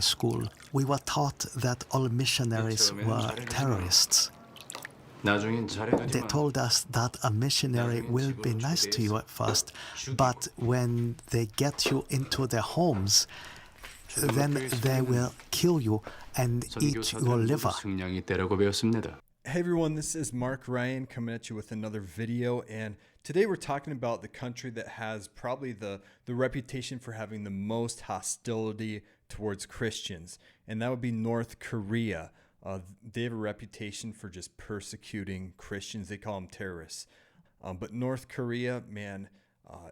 School, we were taught that all missionaries were terrorists. They told us that a missionary will be nice to you at first, but when they get you into their homes, then they will kill you and eat your liver. Hey everyone, this is Mark Ryan coming at you with another video, and today we're talking about the country that has probably the reputation for having the most hostility towards Christians, and that would be North Korea. They have a reputation for just persecuting Christians. They call them terrorists. But North Korea, man,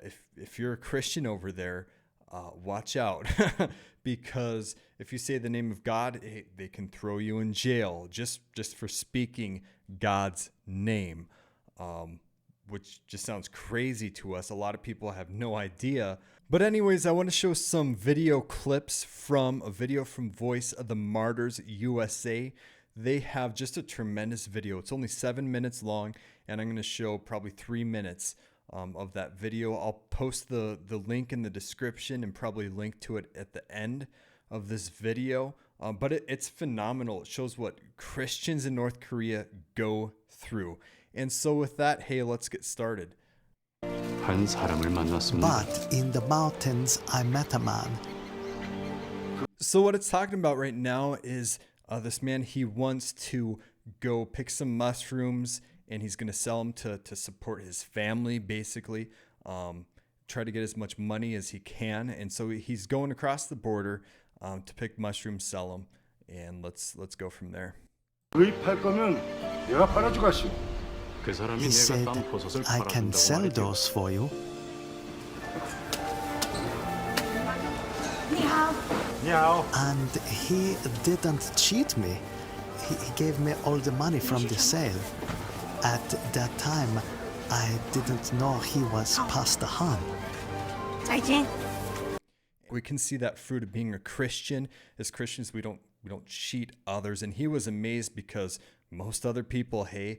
if you're a Christian over there, watch out because if you say the name of God, they can throw you in jail just for speaking God's name, which just sounds crazy to us. A lot of people have no idea. But anyways, I want to show some video clips from a video from Voice of the Martyrs USA. They have just a tremendous video. It's only 7 minutes long, and I'm going to show probably 3 minutes of that video. I'll post the link in the description and probably link to it at the end of this video. But it's phenomenal. It shows what Christians in North Korea go through. And so with that, hey, let's get started. But in the mountains I met a man. So what it's talking about right now is this man, he wants to go pick some mushrooms and he's going to sell them to support his family, basically. Try to get as much money as he can. And so he's going across the border to pick mushrooms, sell them, and let's go from there. He said, I can sell those for you. And he didn't cheat me. He gave me all the money from the sale. At that time, I didn't know he was Pastor Han. We can see that fruit of being a Christian. As Christians, we don't cheat others. And he was amazed because most other people, hey,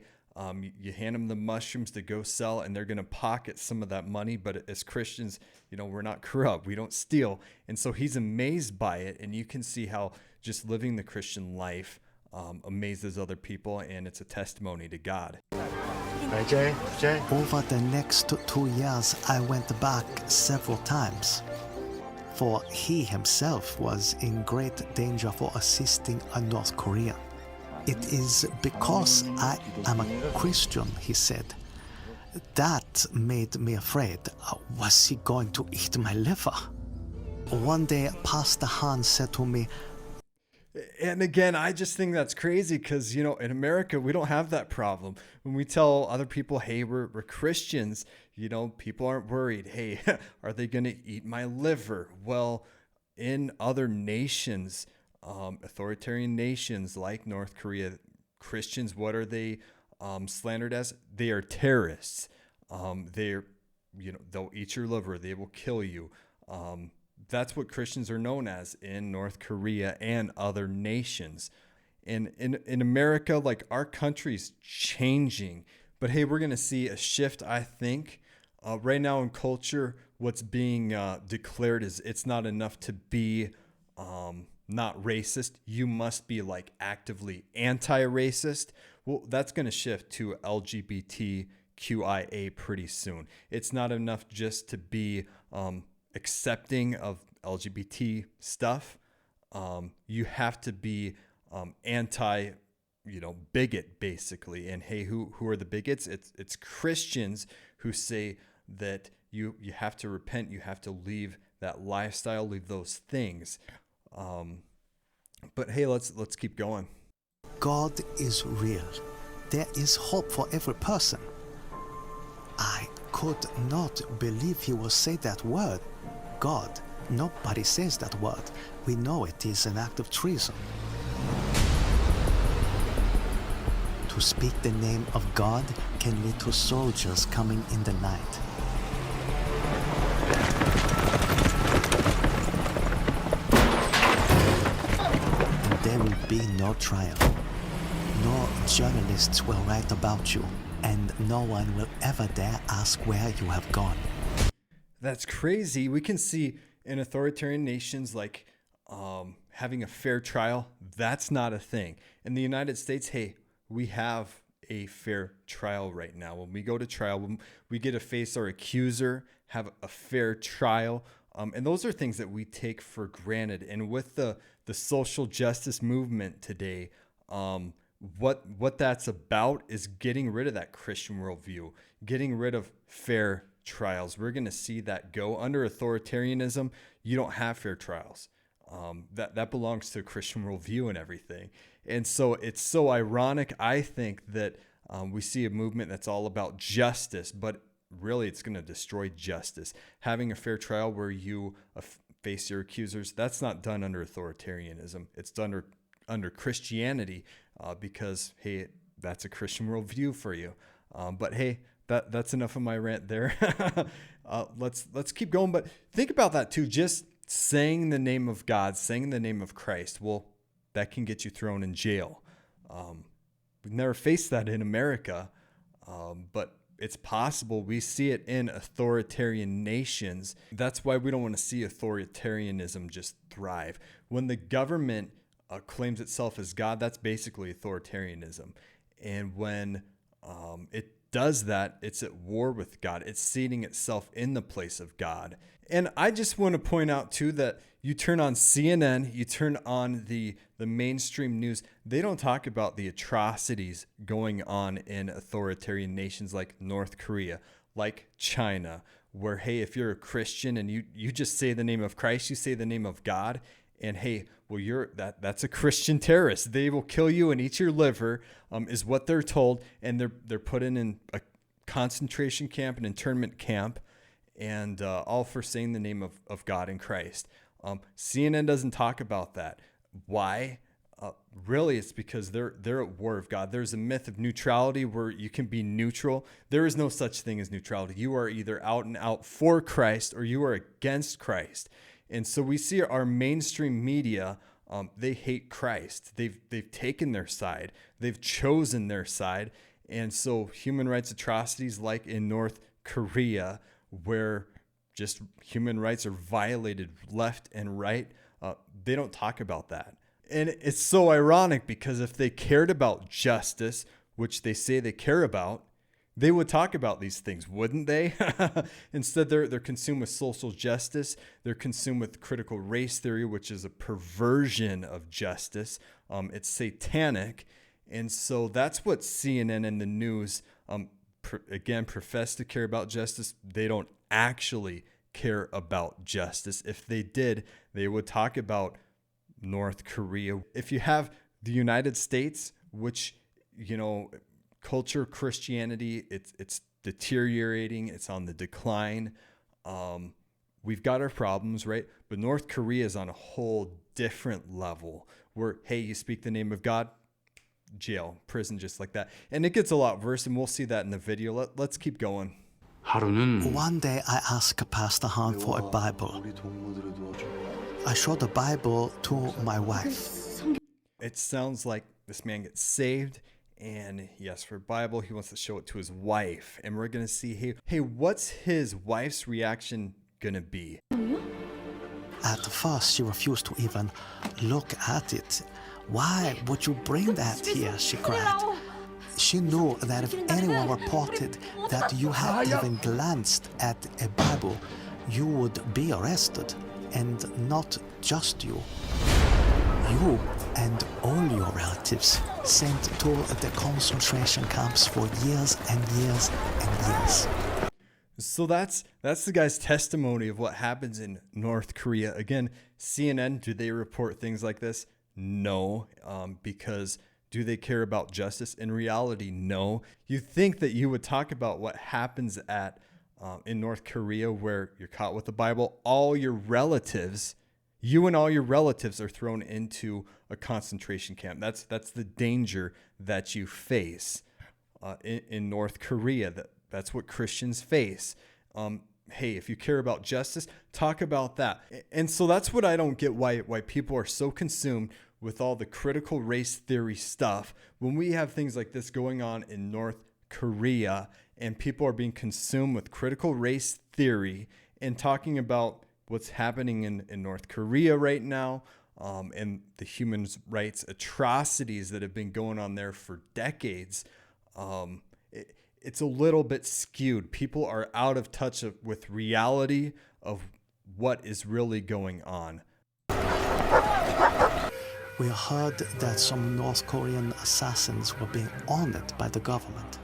you hand them the mushrooms to go sell and they're going to pocket some of that money. But as Christians, we're not corrupt. We don't steal. And so he's amazed by it. And you can see how just living the Christian life amazes other people. And it's a testimony to God. Over the next 2 years, I went back several times. For he himself was in great danger for assisting a North Korean. It is because I am a Christian, he said. That made me afraid. Was he going to eat my liver? One day, Pastor Han said to me, and again, I just think that's crazy because, in America, we don't have that problem. When we tell other people, hey, we're Christians, people aren't worried. Hey, are they going to eat my liver? Well, in other nations, authoritarian nations like North Korea, Christians, what are they slandered as? They are terrorists. They'll eat your liver. They will kill you. That's what Christians are known as in North Korea and other nations. And in America, like, our country's changing. But hey, we're going to see a shift, I think. Right now in culture, what's being declared is it's not enough to be not racist. You must be like actively anti-racist. Well, that's going to shift to LGBTQIA pretty soon. It's not enough just to be accepting of LGBT stuff. You have to be anti, bigot, basically. And hey, who are the bigots? It's Christians who say that you have to repent. You have to leave that lifestyle, leave those things. But hey, let's keep going. God is real. There is hope for every person. I could not believe he would say that word. God. Nobody says that word. We know it is an act of treason. To speak the name of God can lead to soldiers coming in the night. And there will be no trial. No journalists will write about you, and no one will ever dare ask where you have gone. That's crazy. We can see in authoritarian nations like having a fair trial, that's not a thing. In the United States, hey, we have a fair trial right now. When we go to trial, when we get to face our accuser, have a fair trial. And those are things that we take for granted. And with the social justice movement today, what that's about is getting rid of that Christian worldview, getting rid of fair trials. We're going to see that go. Under authoritarianism, you don't have fair trials. That belongs to a Christian worldview and everything. And so it's so ironic, I think, that we see a movement that's all about justice, but really it's going to destroy justice. Having a fair trial where you face your accusers, that's not done under authoritarianism. It's done under Christianity because, hey, that's a Christian worldview for you. But hey, that's enough of my rant there. Let's keep going. But think about that too. Just saying the name of God, saying the name of Christ, well, that can get you thrown in jail. We've never faced that in America, but it's possible. We see it in authoritarian nations. That's why we don't want to see authoritarianism just thrive. When the government claims itself as God, that's basically authoritarianism. And when it does that, it's at war with God. It's seating itself in the place of God. And I just want to point out too that you turn on CNN, you turn on the mainstream news, they don't talk about the atrocities going on in authoritarian nations like North Korea, like China, where, hey, if you're a Christian and you just say the name of Christ, you say the name of God, and hey, well, that's a Christian terrorist. They will kill you and eat your liver, is what they're told, and they're put in a concentration camp, an internment camp, and all for saying the name of God and Christ. CNN doesn't talk about that. Why? Really, it's because they're at war with God. There's a myth of neutrality where you can be neutral. There is no such thing as neutrality. You are either out and out for Christ or you are against Christ. And so we see our mainstream media, they hate Christ. They've taken their side. They've chosen their side. And so human rights atrocities like in North Korea, where just human rights are violated left and right, they don't talk about that. And it's so ironic because if they cared about justice, which they say they care about, they would talk about these things, wouldn't they? Instead, they're consumed with social justice. They're consumed with critical race theory, which is a perversion of justice. It's satanic. And so that's what CNN and the news, again, profess to care about justice. They don't actually care about justice. If they did, they would talk about North Korea. If you have the United States, which, culture, Christianity, it's deteriorating. It's on the decline. We've got our problems, right? But North Korea is on a whole different level where, hey, you speak the name of God, jail, prison, just like that. And it gets a lot worse, and we'll see that in the video. Let's keep going. One day I asked Pastor Han for a Bible. I showed the Bible to my wife. It sounds like this man gets saved and he asks for a Bible. He wants to show it to his wife. And we're going to see, hey, what's his wife's reaction going to be? At first, she refused to even look at it. Why would you bring that here? She cried. She knew that if anyone reported that you had even glanced at a Bible, you would be arrested. And not just you. You and all your relatives sent to the concentration camps for years and years and years. So that's the guy's testimony of what happens in North Korea. Again, CNN, do they report things like this? No, because do they care about justice? In reality, no. You think that you would talk about what happens in North Korea where you're caught with the Bible, you and all your relatives are thrown into a concentration camp. That's the danger that you face in North Korea. That's what Christians face. Hey, if you care about justice, talk about that. And so that's what I don't get, why people are so consumed with all the critical race theory stuff when we have things like this going on in North Korea and people are being consumed with critical race theory and talking about what's happening in North Korea right now. and the human rights atrocities that have been going on there for decades, it's a little bit skewed. People are out of touch with reality of what is really going on. We heard that some North Korean assassins were being honored by the government,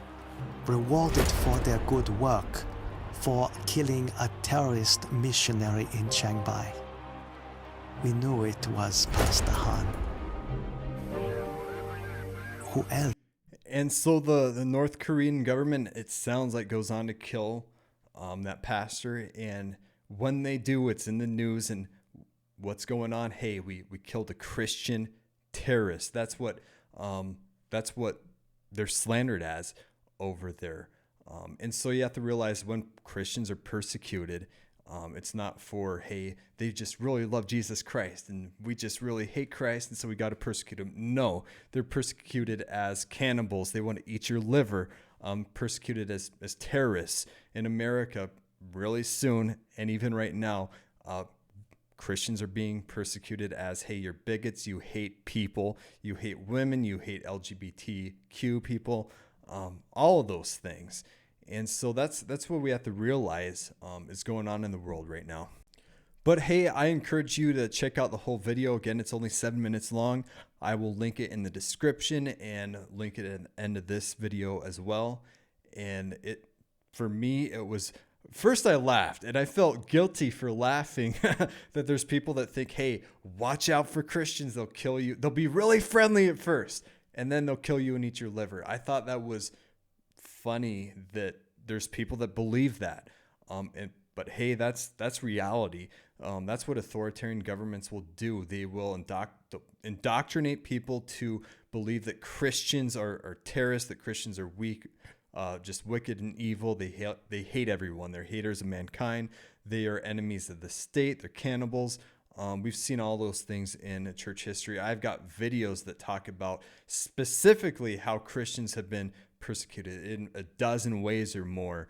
rewarded for their good work for killing a terrorist missionary in Chiang. We knew it was Pastor Han. Who else? And so the North Korean government, it sounds like, goes on to kill that pastor. And when they do, it's in the news. And what's going on? Hey, we killed a Christian terrorist. That's what they're slandered as over there. And so you have to realize when Christians are persecuted, it's not for, hey, they just really love Jesus Christ and we just really hate Christ and so we got to persecute them. No, they're persecuted as cannibals. They want to eat your liver. Persecuted as terrorists. In America, really soon, and even right now, Christians are being persecuted as, hey, you're bigots, you hate people, you hate women, you hate LGBTQ people, all of those things. And so that's what we have to realize is going on in the world right now. But hey, I encourage you to check out the whole video. Again, it's only 7 minutes long. I will link it in the description and link it at the end of this video as well. And for me, it was, first I laughed and I felt guilty for laughing that there's people that think, hey, watch out for Christians. They'll kill you. They'll be really friendly at first and then they'll kill you and eat your liver. I thought that was funny that there's people that believe that. But hey, that's reality. That's what authoritarian governments will do. They will indoctrinate people to believe that Christians are terrorists, that Christians are weak, just wicked and evil. They hate everyone. They're haters of mankind. They are enemies of the state. They're cannibals. We've seen all those things in church history. I've got videos that talk about specifically how Christians have been persecuted in a dozen ways or more.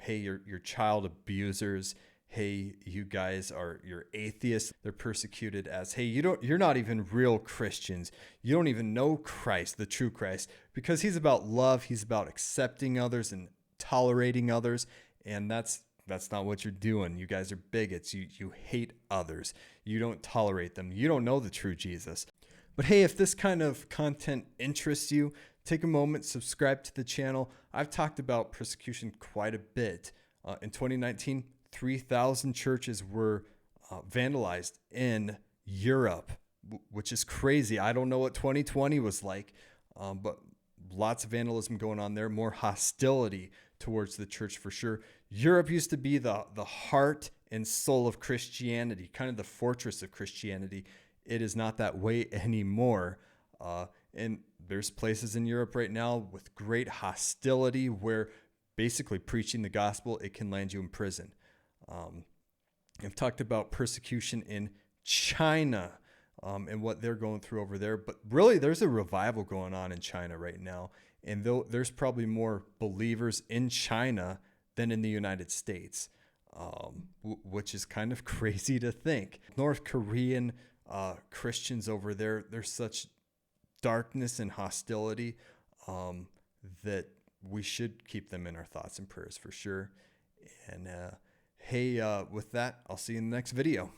Hey, you're child abusers. Hey, you're atheists. They're persecuted as, hey, you're not even real Christians. You don't even know Christ, the true Christ, because he's about love. He's about accepting others and tolerating others. And that's not what you're doing. You guys are bigots. You hate others. You don't tolerate them. You don't know the true Jesus. But hey, if this kind of content interests you, take a moment, subscribe to the channel. I've talked about persecution quite a bit. In 2019, 3,000 churches were vandalized in Europe, which is crazy. I don't know what 2020 was like, but lots of vandalism going on there, more hostility towards the church for sure. Europe used to be the heart and soul of Christianity, kind of the fortress of Christianity. It is not that way anymore. And there's places in Europe right now with great hostility where basically preaching the gospel, it can land you in prison. I've talked about persecution in China and what they're going through over there. But really, there's a revival going on in China right now. And there's probably more believers in China than in the United States, which is kind of crazy to think. North Korean Christians over there, there's such darkness and hostility that we should keep them in our thoughts and prayers for sure. And hey, with that, I'll see you in the next video.